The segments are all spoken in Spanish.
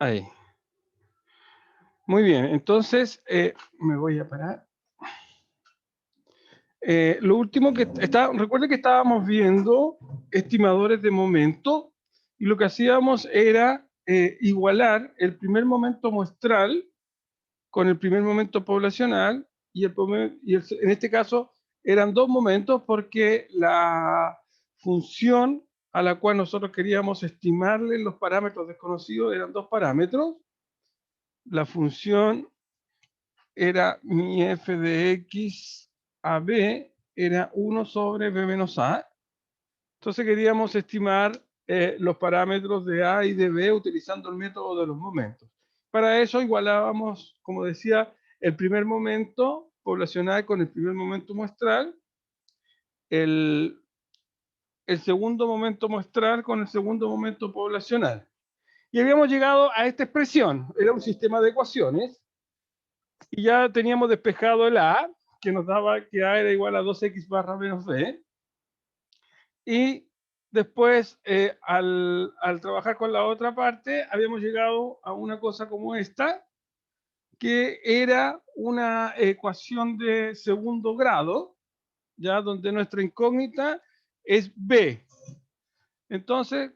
Ahí. Muy bien, entonces me voy a parar. Lo último que está, recuerde que estábamos viendo estimadores de momento y lo que hacíamos era igualar el primer momento muestral con el primer momento poblacional en este caso eran dos momentos porque la función a la cual nosotros queríamos estimarle los parámetros desconocidos eran dos parámetros. La función era mi f de x a b era 1 sobre b menos a. Entonces queríamos estimar los parámetros de a y de b utilizando el método de los momentos. Para eso igualábamos, como decía, el primer momento poblacional con el primer momento muestral, el, el segundo momento muestral con el segundo momento poblacional. Y habíamos llegado a esta expresión, era un sistema de ecuaciones, y ya teníamos despejado el a, que nos daba que a era igual a 2x barra menos b, y después, al trabajar con la otra parte, habíamos llegado a una cosa como esta, que era una ecuación de segundo grado, ya donde nuestra incógnita es b. Entonces,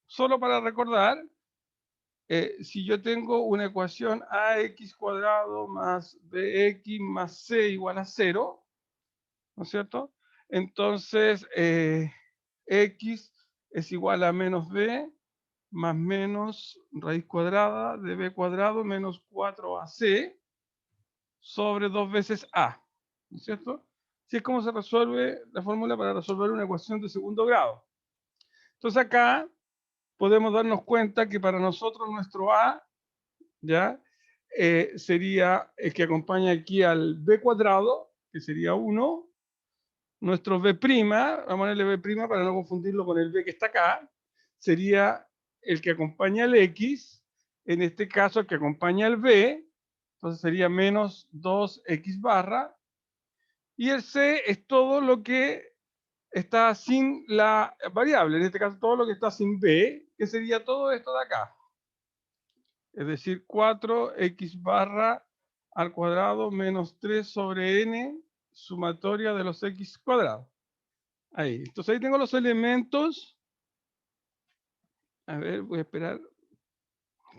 solo para recordar, si yo tengo una ecuación ax cuadrado más bx más c igual a 0, ¿no es cierto? Entonces, x es igual a menos b más menos raíz cuadrada de b cuadrado menos 4ac sobre 2 veces a, ¿no es cierto? Así es como se resuelve la fórmula para resolver una ecuación de segundo grado. Entonces acá podemos darnos cuenta que para nosotros nuestro a, ¿ya? Sería el que acompaña aquí al b cuadrado, que sería 1, nuestro b', vamos a ponerle b' para no confundirlo con el b que está acá, sería el que acompaña al x, en este caso el que acompaña al b, entonces sería menos 2x barra, y el c es todo lo que está sin la variable, en este caso todo lo que está sin b, que sería todo esto de acá. Es decir, 4x barra al cuadrado menos 3 sobre n sumatoria de los x cuadrados. Ahí. Entonces ahí tengo los elementos. A ver, voy a esperar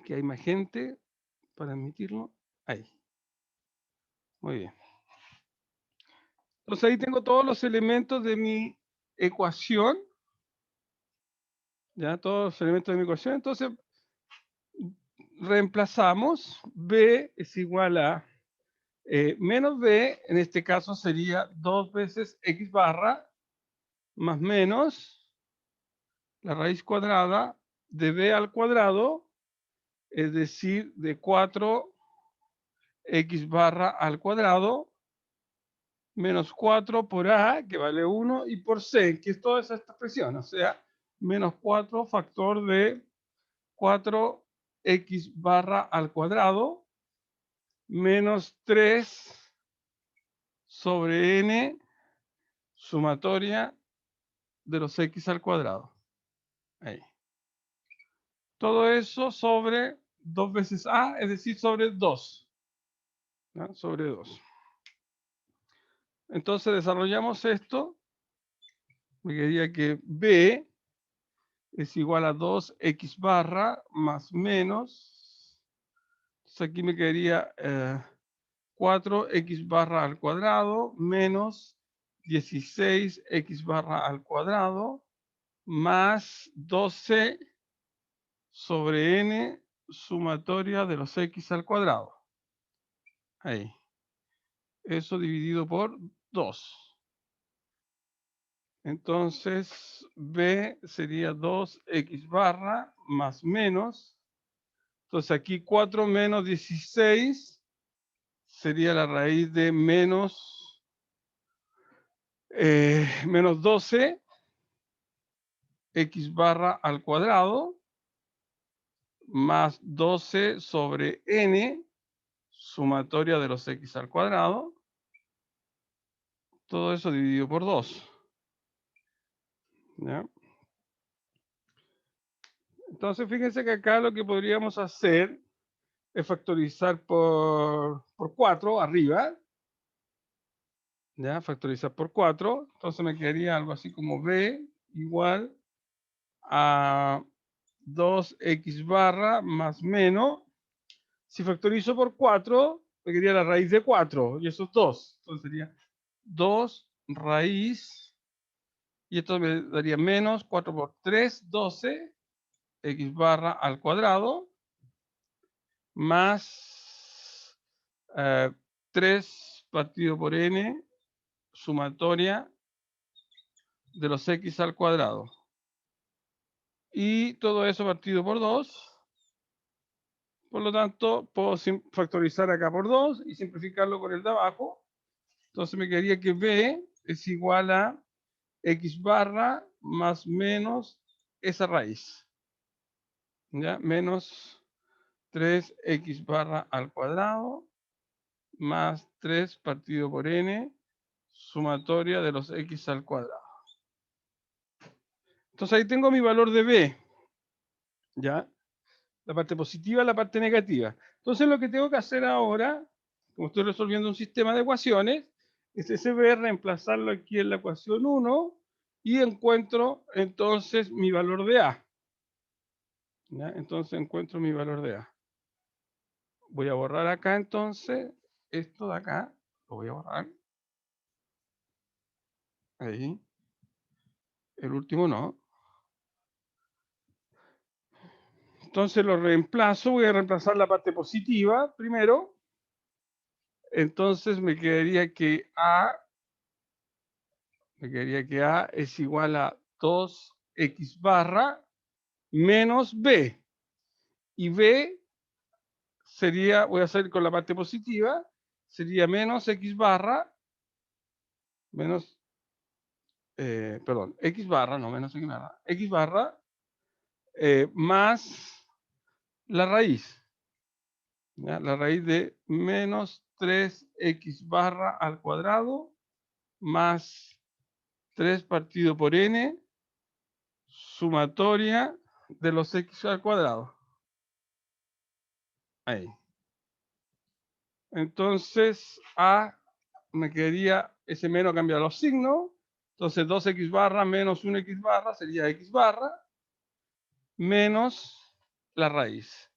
que hay más gente para admitirlo. Ahí. Muy bien. Entonces ahí tengo todos los elementos de mi ecuación. Ya, todos los elementos de mi ecuación. Entonces reemplazamos. B es igual a menos b, en este caso sería 2 veces x barra más menos la raíz cuadrada de b al cuadrado, es decir, de 4x barra al cuadrado menos 4 por a, que vale 1, y por c, que es toda esta expresión, o sea, menos 4 factor de 4x barra al cuadrado menos 3 sobre n sumatoria de los x al cuadrado. Ahí. Todo eso sobre 2 veces a, es decir, sobre 2. ¿No? Sobre 2. Entonces desarrollamos esto. Me quedaría que b es igual a 2x barra más menos. Entonces aquí me quedaría 4x barra al cuadrado menos 16x barra al cuadrado más 12 sobre n sumatoria de los x al cuadrado. Ahí. Eso dividido por 2. Entonces, b sería 2x barra más menos. Entonces aquí 4 menos 16 sería la raíz de menos 12 x barra al cuadrado más 12 sobre n sumatoria de los x al cuadrado. Todo eso dividido por 2. ¿Ya? Entonces, fíjense que acá lo que podríamos hacer es factorizar por 4 arriba. ¿Ya? Factorizar por 4. Entonces me quedaría algo así como b igual a 2x barra más menos. Si factorizo por 4, me quedaría la raíz de 4. Y eso es 2. Entonces sería 2 raíz. Y esto me daría menos 4 por 3, 12. X barra al cuadrado. Más 3 partido por n, sumatoria de los x al cuadrado. Y todo eso partido por 2. Por lo tanto, puedo factorizar acá por 2 y simplificarlo con el de abajo. Entonces me quedaría que b es igual a x barra más menos esa raíz. ¿Ya? Menos 3x barra al cuadrado más 3 partido por n, sumatoria de los x al cuadrado. Entonces ahí tengo mi valor de b. ¿Ya? La parte positiva, la parte negativa. Entonces lo que tengo que hacer ahora, como estoy resolviendo un sistema de ecuaciones, es ese b reemplazarlo aquí en la ecuación 1 y encuentro entonces mi valor de a. ¿Ya? Entonces encuentro mi valor de a. Voy a borrar acá entonces esto de acá. Lo voy a borrar. Ahí. El último no. Entonces lo reemplazo. Voy a reemplazar la parte positiva primero. Entonces me quedaría que a es igual a 2x barra menos b. Y b sería, voy a hacer con la parte positiva, sería menos x barra, menos, perdón, x barra, no menos x barra, más la raíz. ¿Ya? La raíz de menos 3x barra al cuadrado más 3 partido por n, sumatoria de los x al cuadrado. Ahí. Entonces, a me quedaría ese menos cambiar los signos. Entonces, 2x barra menos 1x barra sería x barra menos la raíz.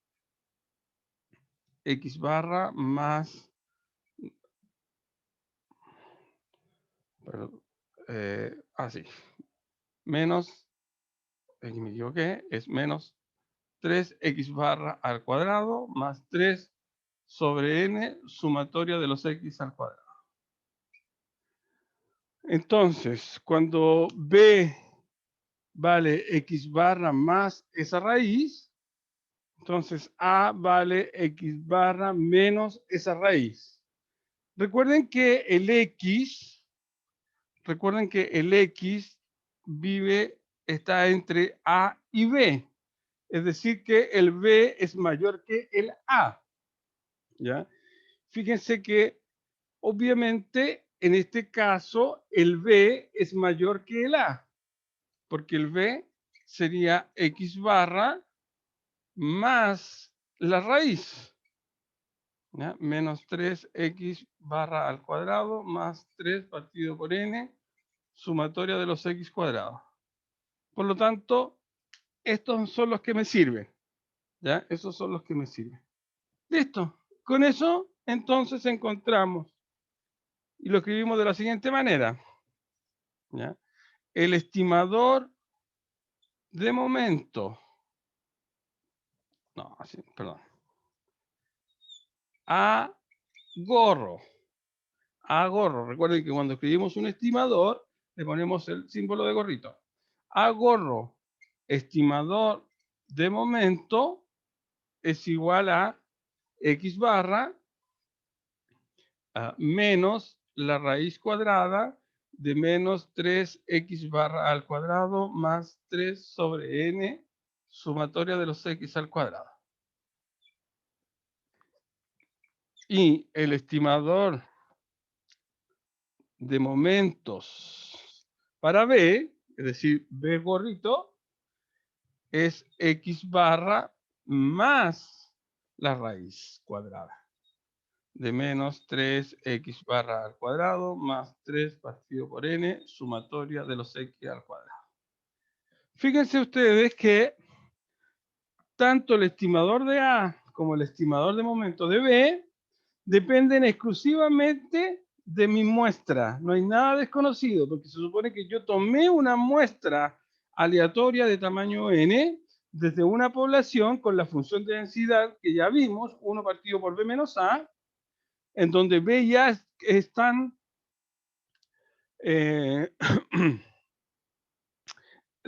X barra más... así. Menos, aquí me equivoqué, es menos 3x barra al cuadrado más 3 sobre n sumatoria de los x al cuadrado. Entonces, cuando b vale x barra más esa raíz, entonces a vale x barra menos esa raíz. Recuerden que el x está entre a y b. Es decir, que el b es mayor que el a. ¿Ya? Fíjense que obviamente en este caso el b es mayor que el a, porque el b sería x barra más la raíz. ¿Ya? Menos 3x barra al cuadrado más 3 partido por n, sumatoria de los x cuadrados. Por lo tanto, estos son los que me sirven. ¿Ya? Esos son los que me sirven. Listo. Con eso, entonces encontramos, y lo escribimos de la siguiente manera. ¿Ya? El estimador de momento. No, así, perdón. A gorro. A gorro. Recuerden que cuando escribimos un estimador, le ponemos el símbolo de gorrito. A gorro, estimador de momento, es igual a x barra menos la raíz cuadrada de menos 3x barra al cuadrado más 3 sobre n, sumatoria de los x al cuadrado. Y el estimador de momentos para B, es decir, B gorrito, es x barra más la raíz cuadrada de menos 3x barra al cuadrado más 3 partido por n, sumatoria de los x al cuadrado. Fíjense ustedes que tanto el estimador de A como el estimador de momento de B dependen exclusivamente de mi muestra. No hay nada desconocido, porque se supone que yo tomé una muestra aleatoria de tamaño n desde una población con la función de densidad que ya vimos, 1 partido por b menos a, en donde b ya están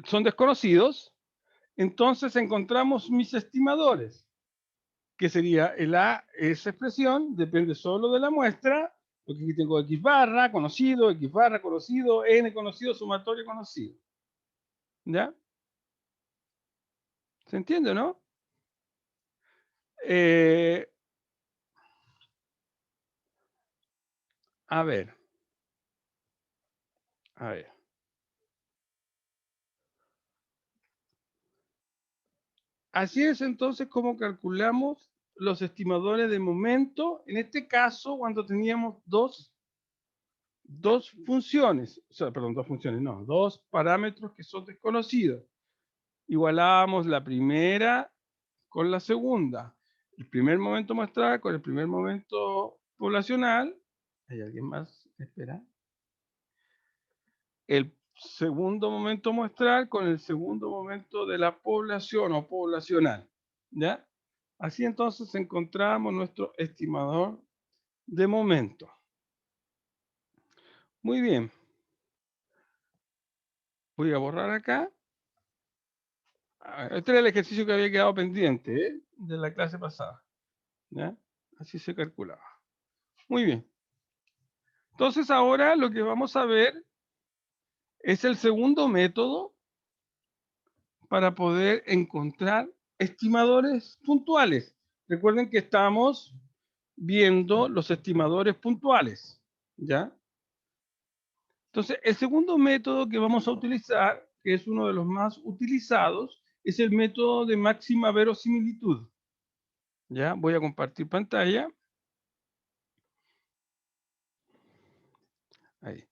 son desconocidos. Entonces encontramos mis estimadores, que sería el A, esa expresión, depende solo de la muestra, porque aquí tengo x barra conocido, n conocido, sumatorio conocido. ¿Ya? ¿Se entiende, no? A ver. A ver. Así es entonces como calculamos los estimadores de momento, en este caso cuando teníamos dos funciones, o sea, perdón, dos funciones, no, dos parámetros que son desconocidos. Igualábamos la primera con la segunda. El primer momento muestral con el primer momento poblacional. ¿Hay alguien más? Espera. El segundo momento muestral con el segundo momento de la población o poblacional. ¿Ya? Así entonces encontramos nuestro estimador de momento. Muy bien. Voy a borrar acá. Este era el ejercicio que había quedado pendiente de la clase pasada. ¿Ya? Así se calculaba. Muy bien. Entonces ahora lo que vamos a ver es el segundo método para poder encontrar estimadores puntuales. Recuerden que estamos viendo los estimadores puntuales, ¿ya? Entonces, el segundo método que vamos a utilizar, que es uno de los más utilizados, es el método de máxima verosimilitud. ¿Ya? Voy a compartir pantalla. Ahí.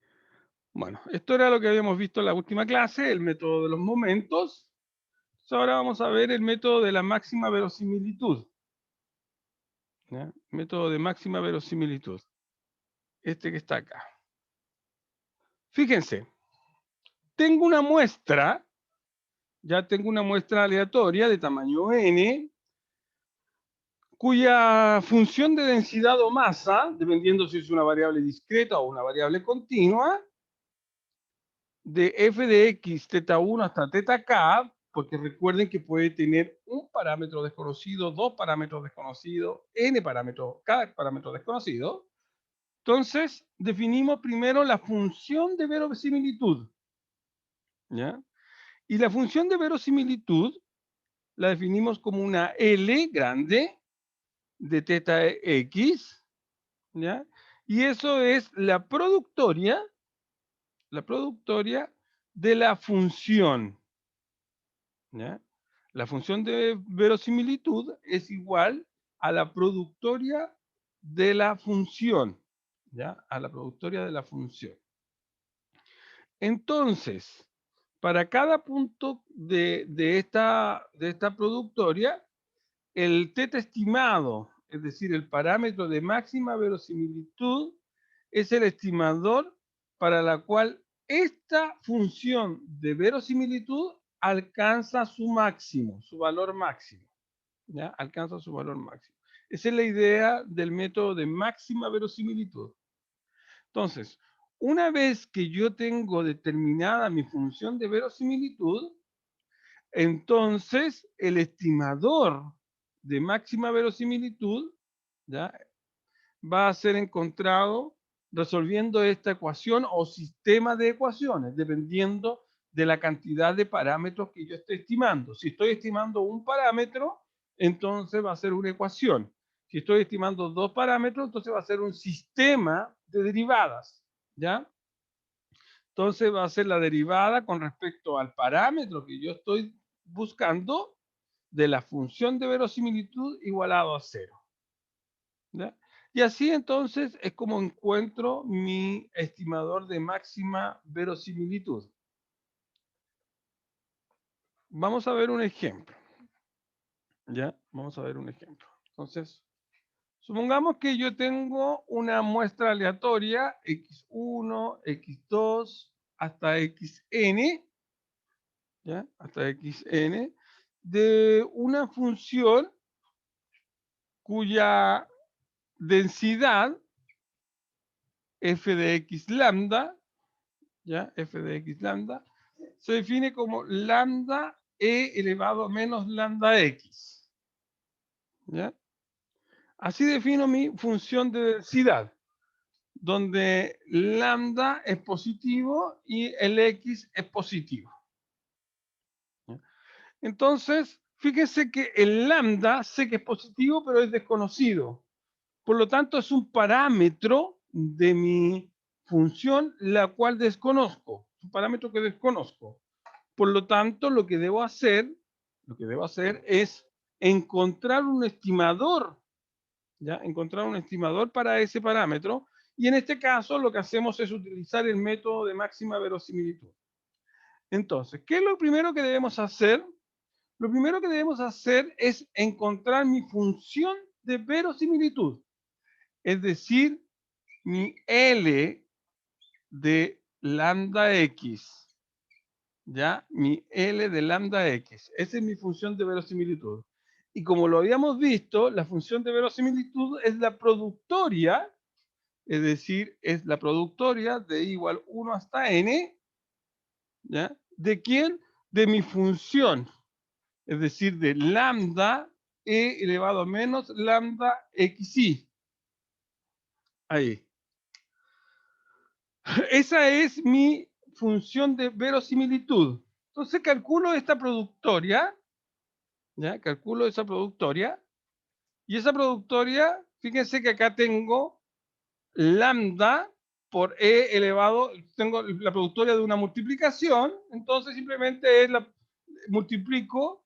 Bueno, esto era lo que habíamos visto en la última clase, el método de los momentos. Entonces, ahora vamos a ver el método de la máxima verosimilitud. ¿Ya? Método de máxima verosimilitud. Este que está acá. Fíjense, tengo una muestra, ya tengo una muestra aleatoria de tamaño n, cuya función de densidad o masa, dependiendo si es una variable discreta o una variable continua, de f de x, teta 1 hasta teta k, porque recuerden que puede tener un parámetro desconocido, dos parámetros desconocidos, n parámetros, cada parámetro desconocido. Entonces, definimos primero la función de verosimilitud. ¿Ya? Y la función de verosimilitud la definimos como una L grande de teta x, ¿ya? Y eso es la productoria de la función, ¿ya? La función de verosimilitud es igual a la productoria de la función, ¿ya? A la productoria de la función. Entonces, para cada punto de esta productoria, el teta estimado, es decir, el parámetro de máxima verosimilitud, es el estimador para la cual esta función de verosimilitud alcanza su máximo, su valor máximo. ¿Ya? Alcanza su valor máximo. Esa es la idea del método de máxima verosimilitud. Entonces, una vez que yo tengo determinada mi función de verosimilitud, entonces el estimador de máxima verosimilitud, ¿ya? Va a ser encontrado resolviendo esta ecuación o sistema de ecuaciones, dependiendo de la cantidad de parámetros que yo esté estimando. Si estoy estimando un parámetro, entonces va a ser una ecuación. Si estoy estimando dos parámetros, entonces va a ser un sistema de derivadas, ¿ya? Entonces va a ser la derivada con respecto al parámetro que yo estoy buscando de la función de verosimilitud igualado a 0. ¿Ya? Y así entonces es como encuentro mi estimador de máxima verosimilitud. Vamos a ver un ejemplo. ¿Ya? Vamos a ver un ejemplo. Entonces, supongamos que yo tengo una muestra aleatoria x1, x2, hasta xn, ¿ya? Hasta xn, de una función cuya densidad f de x lambda, ¿ya? F de x lambda, se define como lambda e elevado a menos lambda x, ¿ya? Así defino mi función de densidad, donde lambda es positivo y el x es positivo. ¿Ya? Entonces, fíjense que el lambda sé que es positivo, pero es desconocido. Por lo tanto, es un parámetro de mi función, la cual desconozco. Un parámetro que desconozco. Por lo tanto, lo que debo hacer es encontrar un estimador, ¿ya? Encontrar un estimador para ese parámetro. Y en este caso, lo que hacemos es utilizar el método de máxima verosimilitud. Entonces, ¿qué es lo primero que debemos hacer? Lo primero que debemos hacer es encontrar mi función de verosimilitud. Es decir, mi L de lambda X, ¿ya? Mi L de lambda X. Esa es mi función de verosimilitud. Y como lo habíamos visto, la función de verosimilitud es la productoria, es decir, es la productoria de igual 1 hasta n, ¿ya? ¿De quién? De mi función, es decir, de lambda e elevado a menos lambda xi. Ahí. Esa es mi función de verosimilitud. Entonces calculo esta productoria, ¿ya? Calculo esa productoria, y esa productoria, fíjense que acá tengo lambda por e elevado, tengo la productoria de una multiplicación, entonces simplemente es multiplico,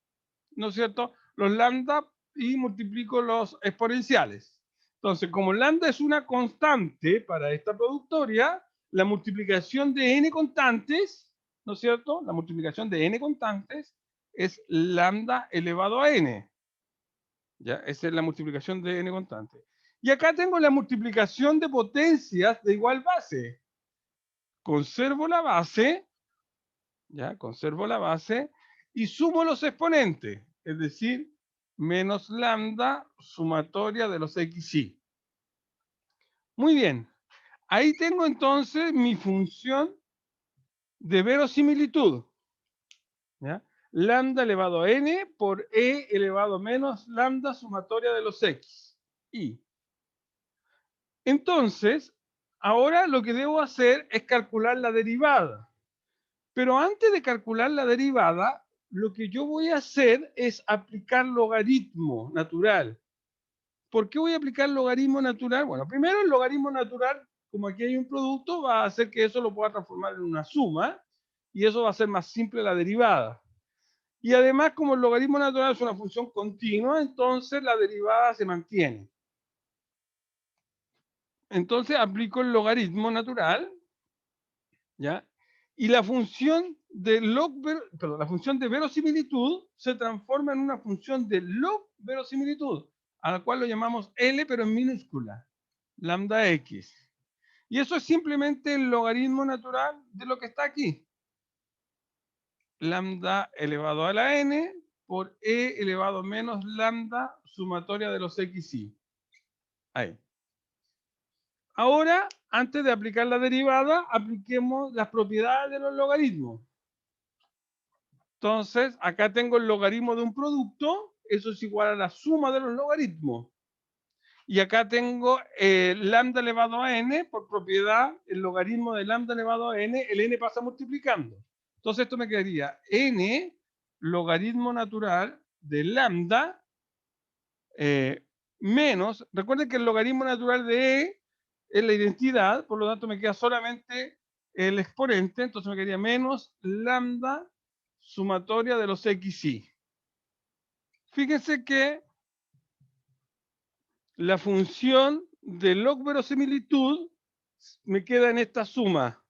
¿no es cierto?, los lambda y multiplico los exponenciales. Entonces, como lambda es una constante para esta productoria, la multiplicación de n constantes, ¿no es cierto?, la multiplicación de n constantes es lambda elevado a n. ¿Ya? Esa es la multiplicación de n constante. Y acá tengo la multiplicación de potencias de igual base. Conservo la base, ¿ya? Conservo la base y sumo los exponentes, es decir, menos lambda sumatoria de los xy. Muy bien. Ahí tengo entonces mi función de verosimilitud, ¿ya? Lambda elevado a n por e elevado a menos lambda sumatoria de los x. Y entonces, ahora lo que debo hacer es calcular la derivada. Pero antes de calcular la derivada, lo que yo voy a hacer es aplicar logaritmo natural. ¿Por qué voy a aplicar logaritmo natural? Bueno, primero el logaritmo natural, como aquí hay un producto, va a hacer que eso lo pueda transformar en una suma, y eso va a hacer más simple la derivada. Y además, como el logaritmo natural es una función continua, entonces la derivada se mantiene. Entonces aplico el logaritmo natural, ¿ya? Y la función de la función de verosimilitud se transforma en una función de log verosimilitud, a la cual lo llamamos L, pero en minúscula, lambda X. Y eso es simplemente el logaritmo natural de lo que está aquí. Lambda elevado a la n por e elevado a menos lambda sumatoria de los xy. Ahí. Ahora, antes de aplicar la derivada, apliquemos las propiedades de los logaritmos. Entonces, acá tengo el logaritmo de un producto, eso es igual a la suma de los logaritmos. Y acá tengo lambda elevado a n, por propiedad, el logaritmo de lambda elevado a n, el n pasa multiplicando. Entonces esto me quedaría n logaritmo natural de lambda menos, recuerden que el logaritmo natural de e es la identidad, por lo tanto me queda solamente el exponente, entonces me quedaría menos lambda sumatoria de los xy. Fíjense que la función de log verosimilitud me queda en esta suma.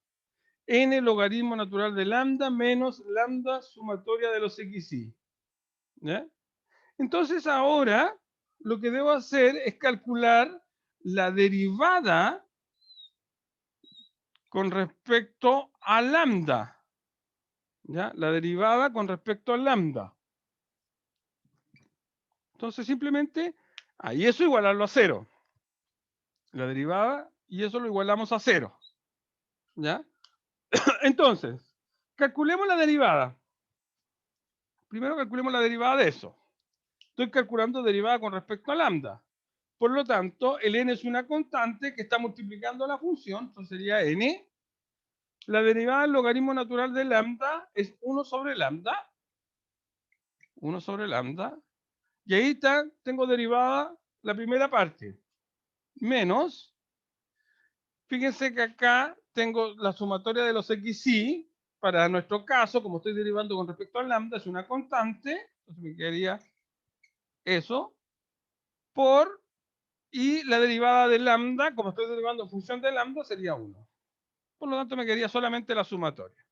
N logaritmo natural de lambda menos lambda sumatoria de los xy. ¿Ya? Entonces ahora lo que debo hacer es calcular la derivada con respecto a lambda. ¿Ya? La derivada con respecto a lambda. Entonces simplemente, ahí eso igualarlo a 0. La derivada, y eso lo igualamos a 0. ¿Ya? Entonces, calculemos la derivada. Primero calculemos la derivada de eso. Estoy calculando derivada con respecto a lambda. Por lo tanto, el n es una constante que está multiplicando la función, entonces sería n. La derivada del logaritmo natural de lambda es 1 sobre lambda. 1 sobre lambda. Y ahí está, tengo derivada la primera parte. Menos, fíjense que acá tengo la sumatoria de los xy. Para nuestro caso, como estoy derivando con respecto a lambda, es una constante. Entonces me quedaría eso. Por, y la derivada de lambda, como estoy derivando en función de lambda, sería 1. Por lo tanto, me quedaría solamente la sumatoria.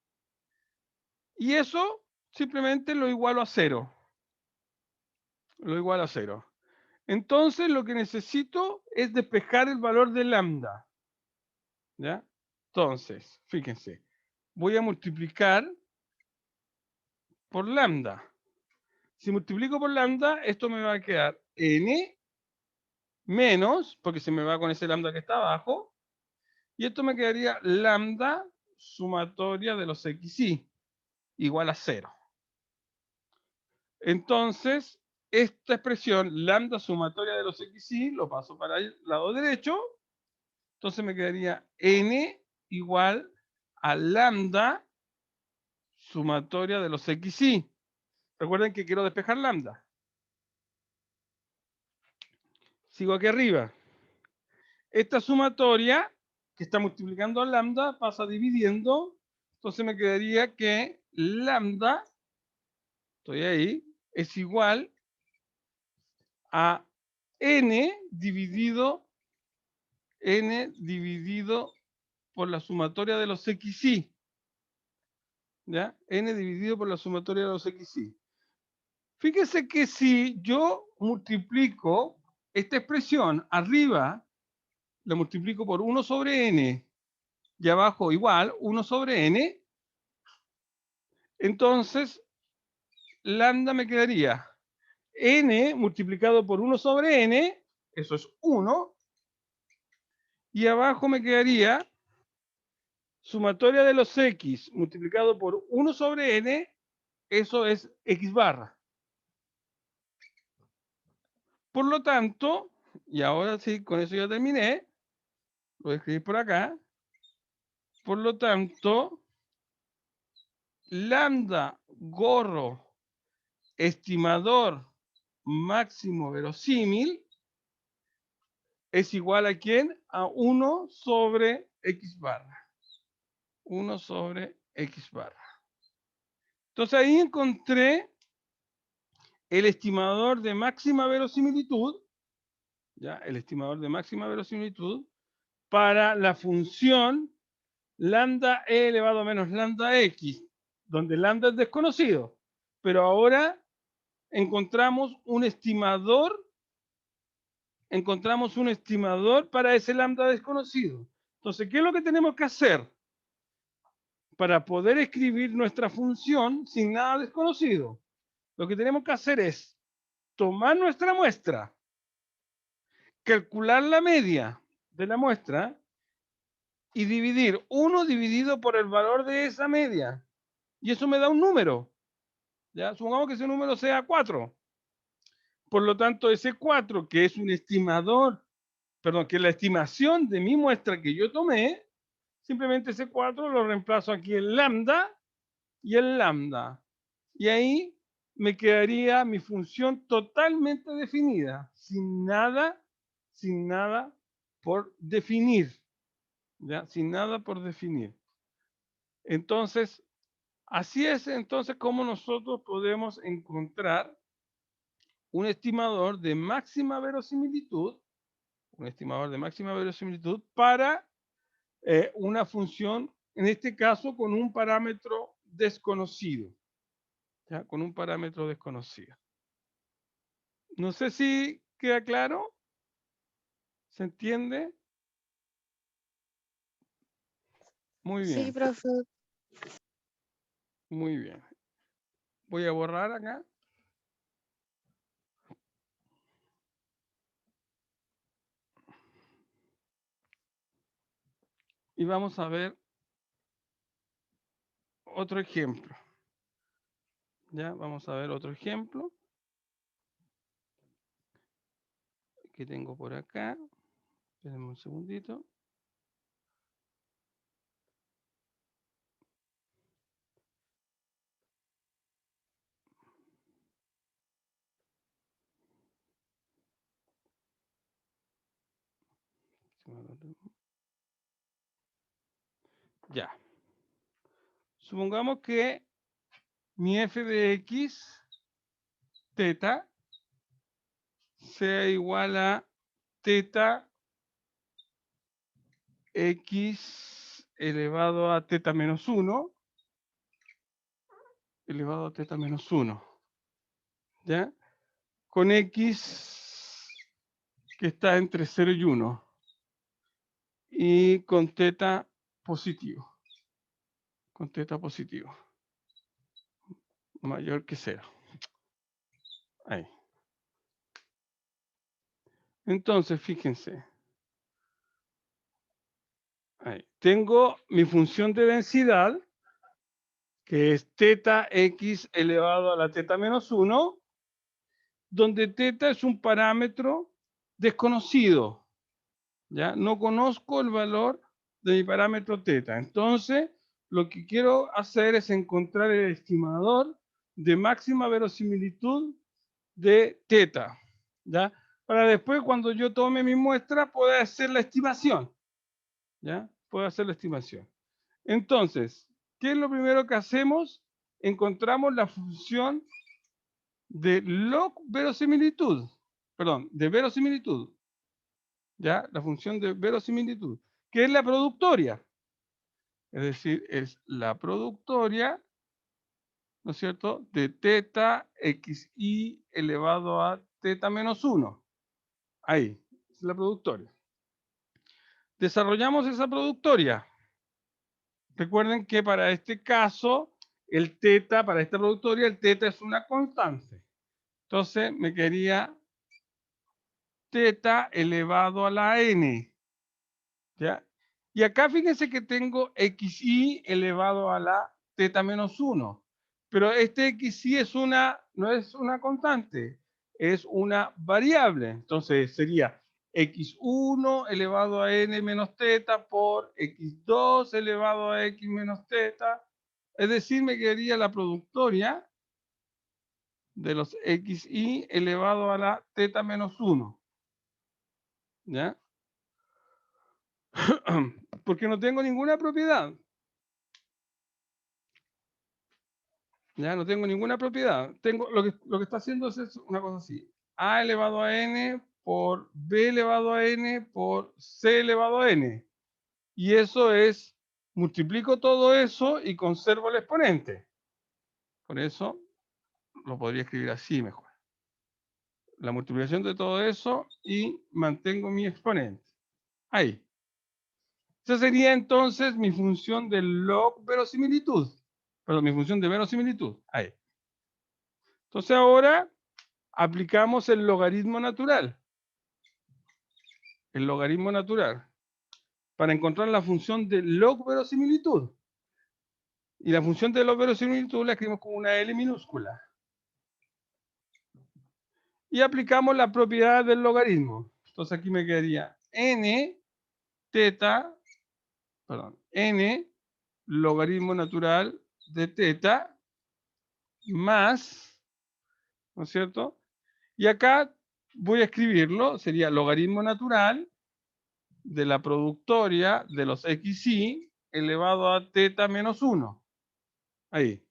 Y eso simplemente lo igualo a 0. Lo igualo a 0. Entonces, lo que necesito es despejar el valor de lambda. ¿Ya? Entonces, fíjense, voy a multiplicar por lambda. Si multiplico por lambda, esto me va a quedar n menos, porque se me va con ese lambda que está abajo, y esto me quedaría lambda sumatoria de los xy, igual a 0. Entonces, esta expresión lambda sumatoria de los xy lo paso para el lado derecho. Entonces me quedaría n igual a lambda sumatoria de los xy. Recuerden que quiero despejar lambda. Sigo aquí arriba. Esta sumatoria que está multiplicando a lambda pasa dividiendo. Entonces me quedaría que lambda, estoy ahí, es igual a n dividido por la sumatoria de los xy. ¿Ya? N dividido por la sumatoria de los xy. Fíjese que si yo multiplico esta expresión arriba, la multiplico por 1 sobre n, y abajo igual 1 sobre n, entonces lambda me quedaría n multiplicado por 1 sobre n, eso es 1, y abajo me quedaría sumatoria de los x multiplicado por 1 sobre n, eso es x barra. Por lo tanto, y ahora sí, con eso ya terminé, lo voy a escribir por acá. Por lo tanto, lambda gorro estimador máximo verosímil es igual a ¿quién? A 1 sobre x barra. 1 sobre x barra. Entonces ahí encontré el estimador de máxima verosimilitud, ¿ya? El estimador de máxima verosimilitud para la función lambda e elevado a menos lambda x, donde lambda es desconocido. Pero ahora encontramos un estimador para ese lambda desconocido. Entonces, ¿qué es lo que tenemos que hacer para poder escribir nuestra función sin nada desconocido? Lo que tenemos que hacer es tomar nuestra muestra, calcular la media de la muestra y dividir 1 dividido por el valor de esa media. Y eso me da un número. ¿Ya? Supongamos que ese número sea 4. Por lo tanto, ese 4, que es un estimador, perdón, que es la estimación de mi muestra que yo tomé, simplemente ese 4 lo reemplazo aquí en lambda y el lambda. Y ahí me quedaría mi función totalmente definida, sin nada por definir. ¿Ya? Sin nada por definir. Entonces, Así es entonces como nosotros podemos encontrar un estimador de máxima verosimilitud, para una función, en este caso con un parámetro desconocido, ¿ya? Con un parámetro desconocido. No sé si queda claro, ¿se entiende? Muy Sí, bien, profe. muy bien. Voy a borrar acá. Y vamos a ver otro ejemplo. Ya, vamos a ver otro ejemplo que tengo por acá. Espérenme un segundito. Ya. Supongamos que mi f de x, teta, sea igual a teta x elevado a teta menos 1, elevado a teta menos 1. ¿Ya? Con x que está entre 0 y 1. Y con teta positivo. Con teta positivo. Mayor que 0. Ahí. Entonces, fíjense. Ahí. Tengo mi función de densidad, que es teta x elevado a la teta menos 1, donde teta es un parámetro desconocido. ¿Ya? No conozco el valor de mi parámetro teta. Entonces, lo que quiero hacer es encontrar el estimador de máxima verosimilitud de teta. ¿Ya? Para después, cuando yo tome mi muestra, poder hacer la estimación. ¿Ya? Puedo hacer la estimación. Entonces, ¿qué es lo primero que hacemos? Encontramos la función de log verosimilitud. Perdón, de verosimilitud. ¿Ya? La función de verosimilitud, que es la productoria. Es decir, es la productoria, ¿no es cierto?, de teta xi elevado a teta menos 1. Ahí, es la productoria. Desarrollamos esa productoria. Recuerden que para este caso, el teta, para esta productoria, el teta es una constante. Entonces, me quedaría teta elevado a la n. ¿Ya? Y acá fíjense que tengo xi elevado a la teta menos 1. Pero este xi no es una constante, es una variable. Entonces sería x1 elevado a n menos teta por x2 elevado a x menos teta. Es decir, me quedaría la productoria de los xi elevado a la teta menos 1. ¿Ya? Porque no tengo ninguna propiedad. Ya no tengo ninguna propiedad. Tengo lo que está haciendo es una cosa así. A elevado a n por b elevado a n por c elevado a n. Y eso es, multiplico todo eso y conservo el exponente. Por eso lo podría escribir así mejor. La multiplicación de todo eso y mantengo mi exponente. Ahí. Esa sería entonces mi función de log verosimilitud. Perdón, mi función de verosimilitud. Ahí. Entonces ahora aplicamos el logaritmo natural. El logaritmo natural. Para encontrar la función de log verosimilitud. Y la función de log verosimilitud la escribimos como una L minúscula. Y aplicamos la propiedad del logaritmo. Entonces aquí me quedaría n teta, perdón, n logaritmo natural de teta más, ¿no es cierto? Y acá voy a escribirlo, sería logaritmo natural de la productoria de los xi elevado a teta menos 1. Ahí.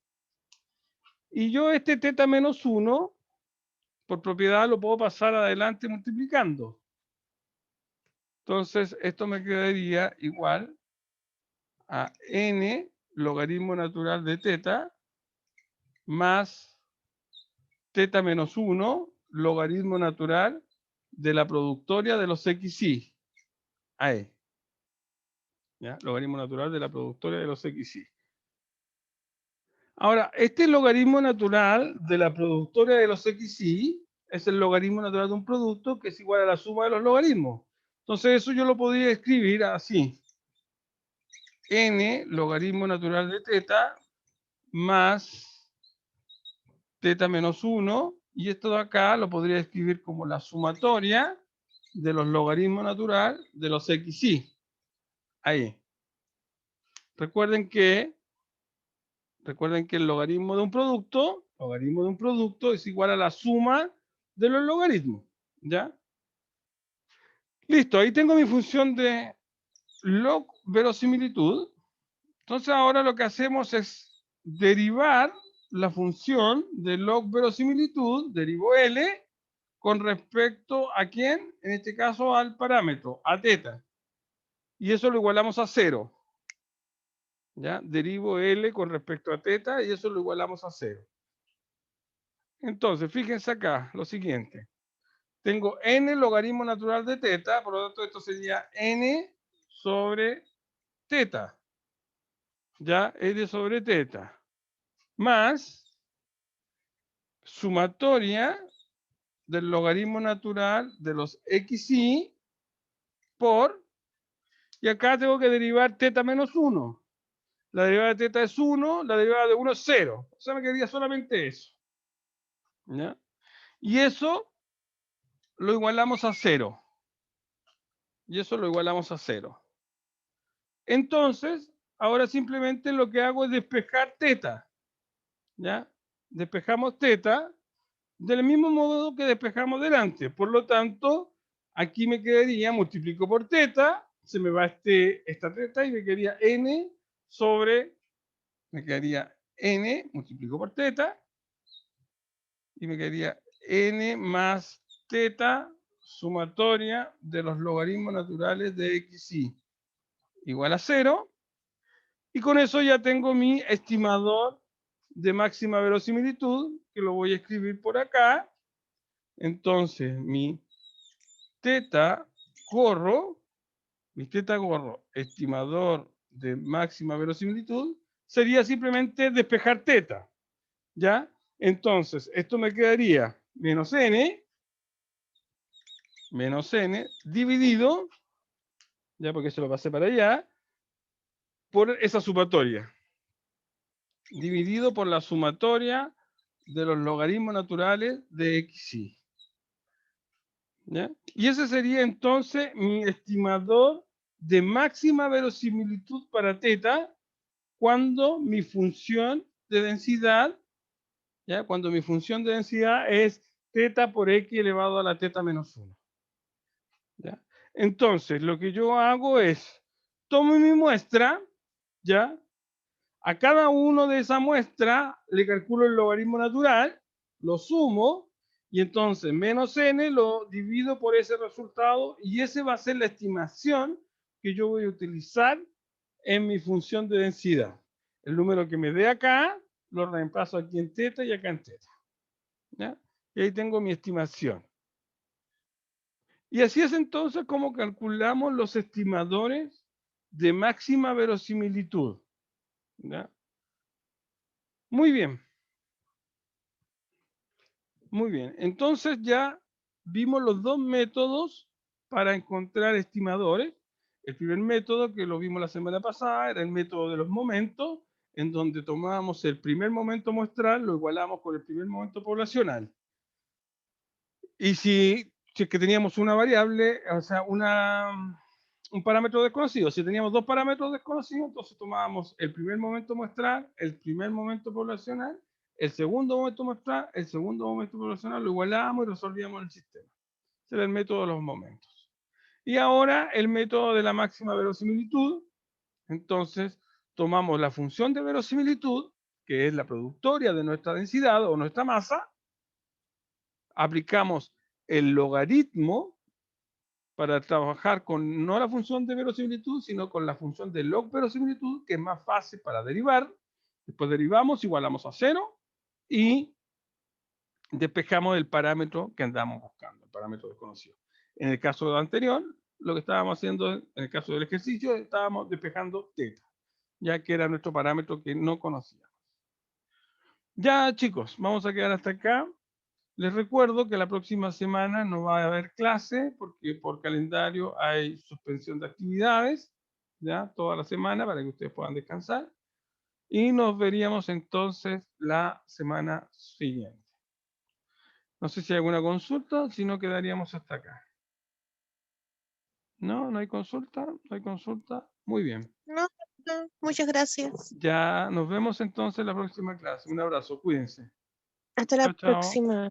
Y yo este teta menos 1, por propiedad, lo puedo pasar adelante multiplicando. Entonces, esto me quedaría igual a n logaritmo natural de teta más teta menos 1 logaritmo natural de la productoria de los xy. Ahí. ¿Ya? Logaritmo natural de la productoria de los xy. Ahora, este logaritmo natural de la productoria de los xy es el logaritmo natural de un producto que es igual a la suma de los logaritmos. Entonces, eso yo lo podría escribir así. N logaritmo natural de teta más teta menos 1, y esto de acá lo podría escribir como la sumatoria de los logaritmos natural de los xy. Ahí. Recuerden que el logaritmo de un producto es igual a la suma de los logaritmos. ¿Ya? Listo, ahí tengo mi función de log verosimilitud. Entonces ahora lo que hacemos es derivar la función de log verosimilitud, derivo L, con respecto a quién, en este caso al parámetro, a teta. Y eso lo igualamos a 0. ¿Ya? Derivo L con respecto a teta y eso lo igualamos a 0. Entonces, fíjense acá lo siguiente. Tengo n logaritmo natural de teta, por lo tanto esto sería n sobre teta. ¿Ya? N sobre teta. Más sumatoria del logaritmo natural de los xy por, y acá tengo que derivar teta menos 1. La derivada de teta es 1, la derivada de 1 es 0. O sea, me quedaría solamente eso. ¿Ya? Y eso lo igualamos a 0. Y eso lo igualamos a 0. Entonces, ahora simplemente lo que hago es despejar teta. ¿Ya? Despejamos teta del mismo modo que despejamos delante. Por lo tanto, aquí me quedaría, multiplico por teta, se me va esta teta y me quedaría n sobre, me quedaría n, multiplico por teta, y me quedaría n más teta sumatoria de los logaritmos naturales de xy igual a 0. Y con eso ya tengo mi estimador de máxima verosimilitud, que lo voy a escribir por acá. Entonces, mi teta gorro, estimador de máxima verosimilitud, sería simplemente despejar teta. ¿Ya? Entonces, esto me quedaría menos n dividido, ya porque se lo pasé para allá, por esa sumatoria. Dividido por la sumatoria de los logaritmos naturales de xy. ¿Ya? Y ese sería entonces mi estimador de máxima verosimilitud para teta cuando mi función de densidad, ¿ya? Cuando mi función de densidad es teta por x elevado a la teta menos 1. ¿Ya? Entonces, lo que yo hago es, tomo mi muestra, ¿ya? A cada uno de esa muestra le calculo el logaritmo natural, lo sumo, y entonces menos n lo divido por ese resultado, y ese va a ser la estimación que yo voy a utilizar en mi función de densidad. El número que me dé acá, lo reemplazo aquí en teta y acá en teta. ¿Ya? Y ahí tengo mi estimación. Y así es entonces como calculamos los estimadores de máxima verosimilitud. ¿Ya? Muy bien. Muy bien. Entonces ya vimos los dos métodos para encontrar estimadores. El primer método, que lo vimos la semana pasada, era el método de los momentos, en donde tomábamos el primer momento muestral, lo igualamos con el primer momento poblacional. Y si es que teníamos una variable, o sea, un parámetro desconocido, si teníamos dos parámetros desconocidos, entonces tomábamos el primer momento muestral, el primer momento poblacional, el segundo momento muestral, el segundo momento poblacional, lo igualábamos y resolvíamos el sistema. Ese era el método de los momentos. Y ahora el método de la máxima verosimilitud. Entonces tomamos la función de verosimilitud que es la productoria de nuestra densidad o nuestra masa, aplicamos el logaritmo para trabajar con no la función de verosimilitud, sino con la función de log verosimilitud, que es más fácil para derivar. Después derivamos, igualamos a 0 y despejamos el parámetro que andamos buscando, el parámetro desconocido. En el caso anterior, lo que estábamos haciendo, en el caso del ejercicio, estábamos despejando θ, ya que era nuestro parámetro que no conocíamos. Ya, chicos, vamos a quedar hasta acá. Les recuerdo que la próxima semana no va a haber clase porque por calendario hay suspensión de actividades, ya, toda la semana para que ustedes puedan descansar. Y nos veríamos entonces la semana siguiente. No sé si hay alguna consulta, si no quedaríamos hasta acá. ¿No? ¿No hay consulta? ¿No hay consulta? Muy bien. No, no, muchas gracias. Ya nos vemos entonces en la próxima clase. Un abrazo, cuídense. Hasta la Chao, chao. próxima.